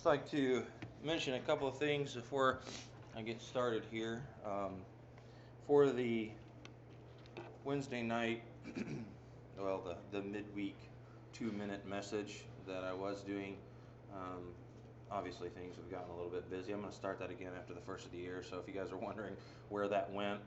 just like to mention a couple of things before I get started here. For the Wednesday night, well, the midweek 2 minute message that I was doing, um, obviously things have gotten a little bit busy. I'm going to start that again after the first of the year. So if you guys are wondering where that went,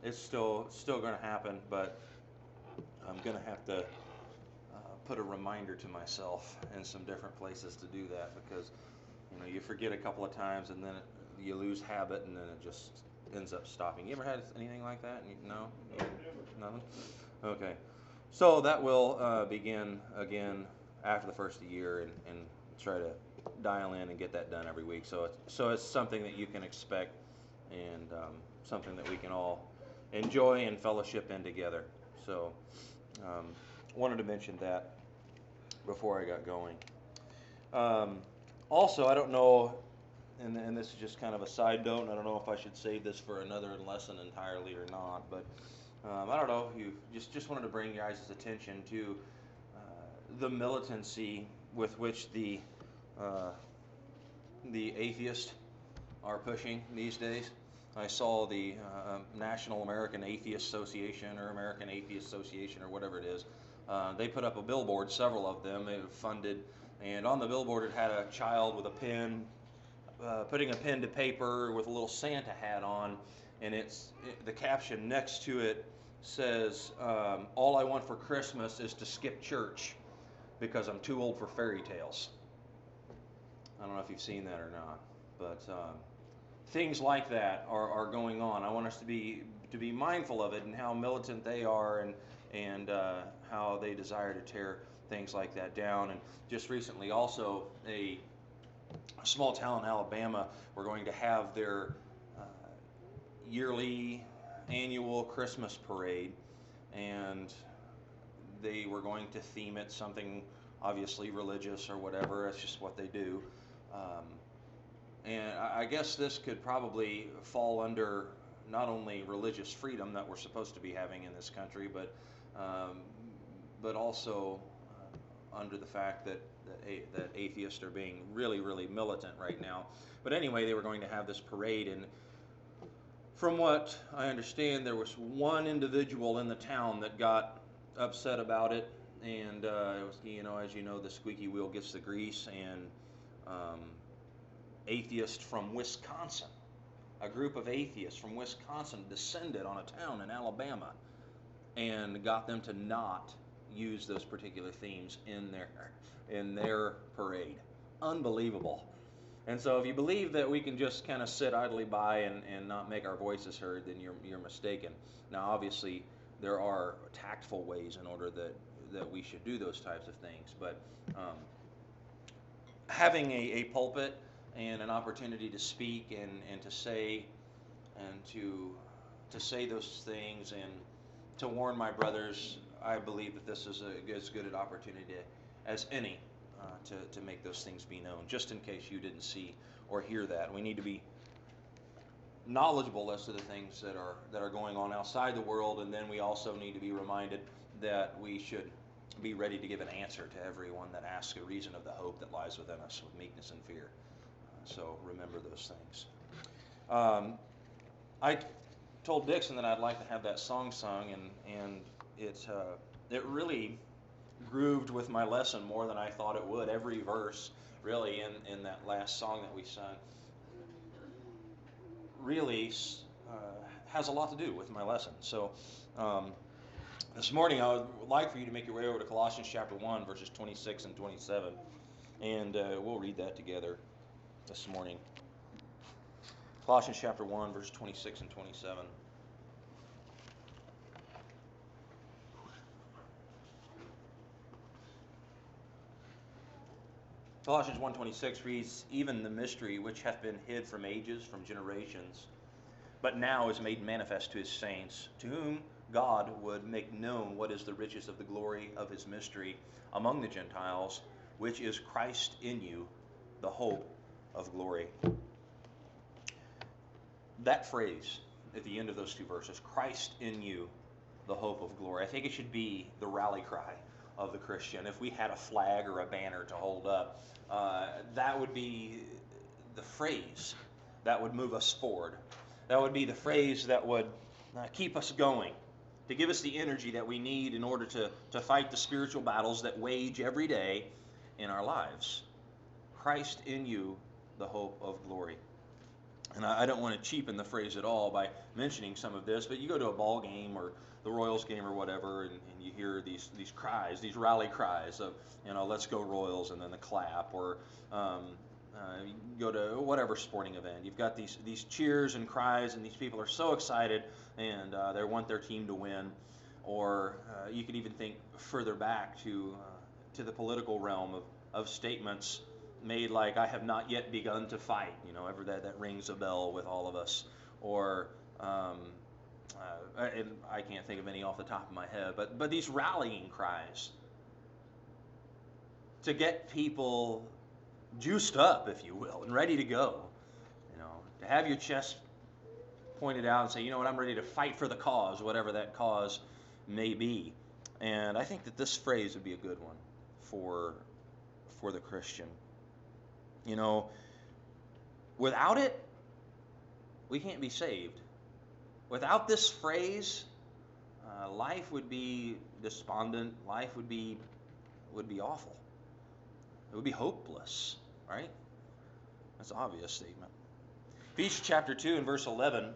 it's still going to happen, but I'm going to have to put a reminder to myself in some different places to do that because you forget a couple of times and then you lose habit and then it just ends up stopping. You ever had anything like that? No, nothing. Okay, so that will begin again after the first of the year and try to dial in and get that done every week. So it's something that you can expect and something that we can all enjoy and fellowship in together. So um, wanted to mention that before I got going. Um, Also, I don't know, and this is just kind of a side note, and I don't know if I should save this for another lesson entirely or not, but I don't know. You just wanted to bring your guys' attention to the militancy with which uh, the atheists are pushing these days. I saw the National American Atheist Association or American Atheist Association or whatever it is. They put up a billboard, several of them, they were funded, and on the billboard it had a child with a pen, putting a pen to paper with a little Santa hat on, and the caption next to it says, "All I want for Christmas is to skip church because I'm too old for fairy tales." I don't know if you've seen that or not, but things like that are going on. I want us to be mindful of it and how militant they are and how they desire to tear things like that down. And just recently, also a small town in Alabama, we're going to have their uh, yearly annual Christmas parade, and they were going to theme it something obviously religious or whatever. It's just what they do. Um, and I guess this could probably fall under not only religious freedom that we're supposed to be having in this country, um, but also under the fact that atheists are being really, really militant right now. But anyway, they were going to have this parade, and from what I understand, there was one individual in the town that got upset about it, and it was, as you know, the squeaky wheel gets the grease, and um, atheists from Wisconsin, a group of atheists from Wisconsin descended on a town in Alabama and got them to not use those particular themes in their parade. Unbelievable. And so if you believe that we can just kind of sit idly by and not make our voices heard, then you're mistaken. Now obviously there are tactful ways in order that we should do those types of things, but having a pulpit and an opportunity to speak and to say and to say those things and to warn my brothers, I believe that this is as good an opportunity as any to make those things be known, just in case you didn't see or hear that. We need to be knowledgeable as to the things that are going on outside the world, and then we also need to be reminded that we should be ready to give an answer to everyone that asks a reason of the hope that lies within us with meekness and fear. So remember those things. Um, I told Dixon that I'd like to have that song sung, and it really grooved with my lesson more than I thought it would. Every verse, really, in that last song that we sung, really uh, has a lot to do with my lesson. So um, this morning, I would like for you to make your way over to Colossians chapter 1, verses 26 and 27, and we'll read that together this morning. Colossians chapter 1, verse 26 and 27. Colossians 1:26 reads, "Even the mystery which hath been hid from ages, from generations, but now is made manifest to his saints, to whom God would make known what is the riches of the glory of his mystery among the Gentiles, which is Christ in you, the hope of glory." That phrase at the end of those two verses, Christ in you, the hope of glory, I think it should be the rally cry of the Christian. If we had a flag or a banner to hold up, that would be the phrase that would move us forward. That would be the phrase that would keep us going, to give us the energy that we need in order to fight the spiritual battles that wage every day in our lives. Christ in you, the hope of glory. And I don't want to cheapen the phrase at all by mentioning some of this, but you go to a ball game or the Royals game or whatever, and you hear these cries, these rally cries of, let's go Royals, and then the clap, or you go to whatever sporting event. You've got these cheers and cries, and these people are so excited, and they want their team to win. Or you could even think further back to the political realm of statements made like, I have not yet begun to fight. Ever that rings a bell with all of us. Or and I can't think of any off the top of my head, but these rallying cries to get people juiced up, if you will, and ready to go. To have your chest pointed out and say, you know what, I'm ready to fight for the cause, whatever that cause may be. And I think that this phrase would be a good one for the Christian. Without it, we can't be saved. Without this phrase, life would be despondent. Life would be awful. It would be hopeless, right? That's an obvious statement. Ephesians chapter 2 and verse 11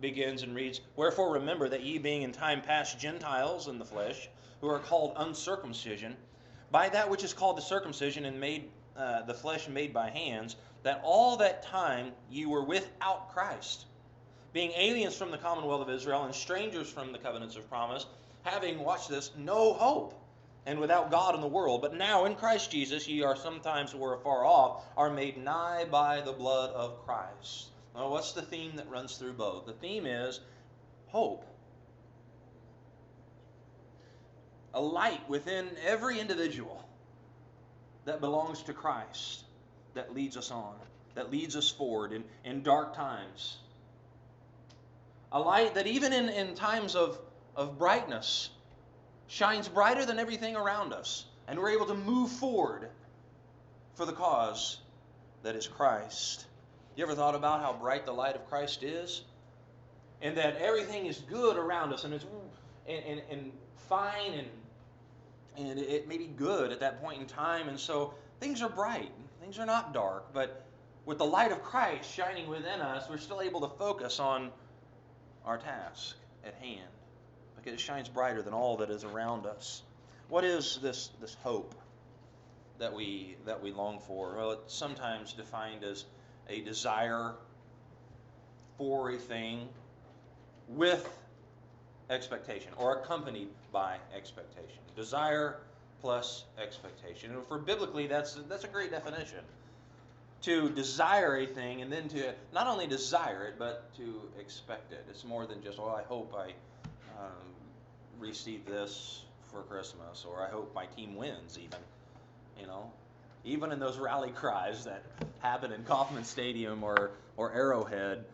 begins and reads, "Wherefore remember that ye being in time past Gentiles in the flesh, who are called uncircumcision, by that which is called the circumcision and made the flesh made by hands, that all that time ye were without Christ, being aliens from the commonwealth of Israel and strangers from the covenants of promise, having," watch this, "no hope, and without God in the world. But now in Christ Jesus ye are sometimes who were afar off, are made nigh by the blood of Christ." Well, what's the theme that runs through both? The theme is hope. A light within every individual that belongs to Christ, that leads us on, that leads us forward in dark times. A light that even in times of brightness shines brighter than everything around us, and we're able to move forward for the cause that is Christ. You ever thought about how bright the light of Christ is? And that everything is good around us, and it's and fine, and it may be good at that point in time, and so things are bright, things are not dark, but with the light of Christ shining within us, we're still able to focus on our task at hand, because it shines brighter than all that is around us. What is this hope that we long for? Well, it's sometimes defined as a desire for a thing with expectation, or accompanied by expectation. Desire plus expectation. And for biblically, that's a great definition. To desire a thing, and then to not only desire it, but to expect it. It's more than just, I hope I receive this for Christmas, or I hope my team wins, even. Even in those rally cries that happen in Kauffman Stadium or Arrowhead,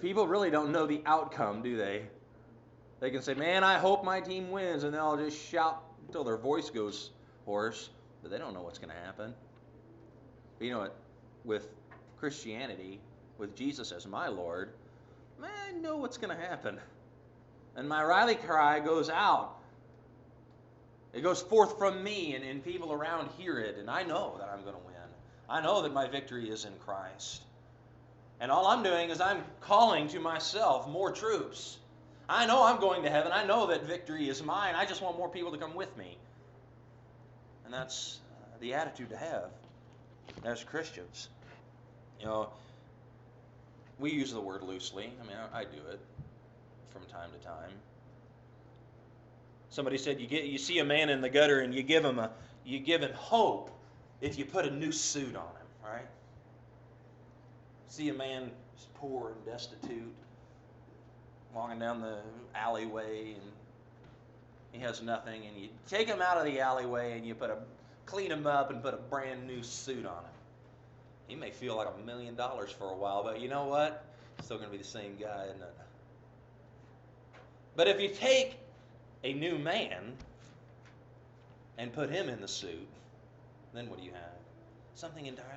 people really don't know the outcome, do they? They can say, man, I hope my team wins, and they'll just shout until their voice goes hoarse, but they don't know what's going to happen. But you know what? With Christianity, with Jesus as my Lord, man, I know what's going to happen. And my rally cry goes out. It goes forth from me, and people around hear it, and I know that I'm going to win. I know that my victory is in Christ. And all I'm doing is I'm calling to myself more troops. I know I'm going to heaven. I know that victory is mine. I just want more people to come with me. And that's the attitude to have as Christians. We use the word loosely. I mean, I do it from time to time. Somebody said you see a man in the gutter and you give him hope if you put a new suit on him, right? See a man who's poor and destitute, walking down the alleyway, and he has nothing, and you take him out of the alleyway and you clean him up and put a brand new suit on him. He may feel like $1 million for a while, but you know what? Still going to be the same guy, isn't it? But if you take a new man and put him in the suit, then what do you have? Something entirely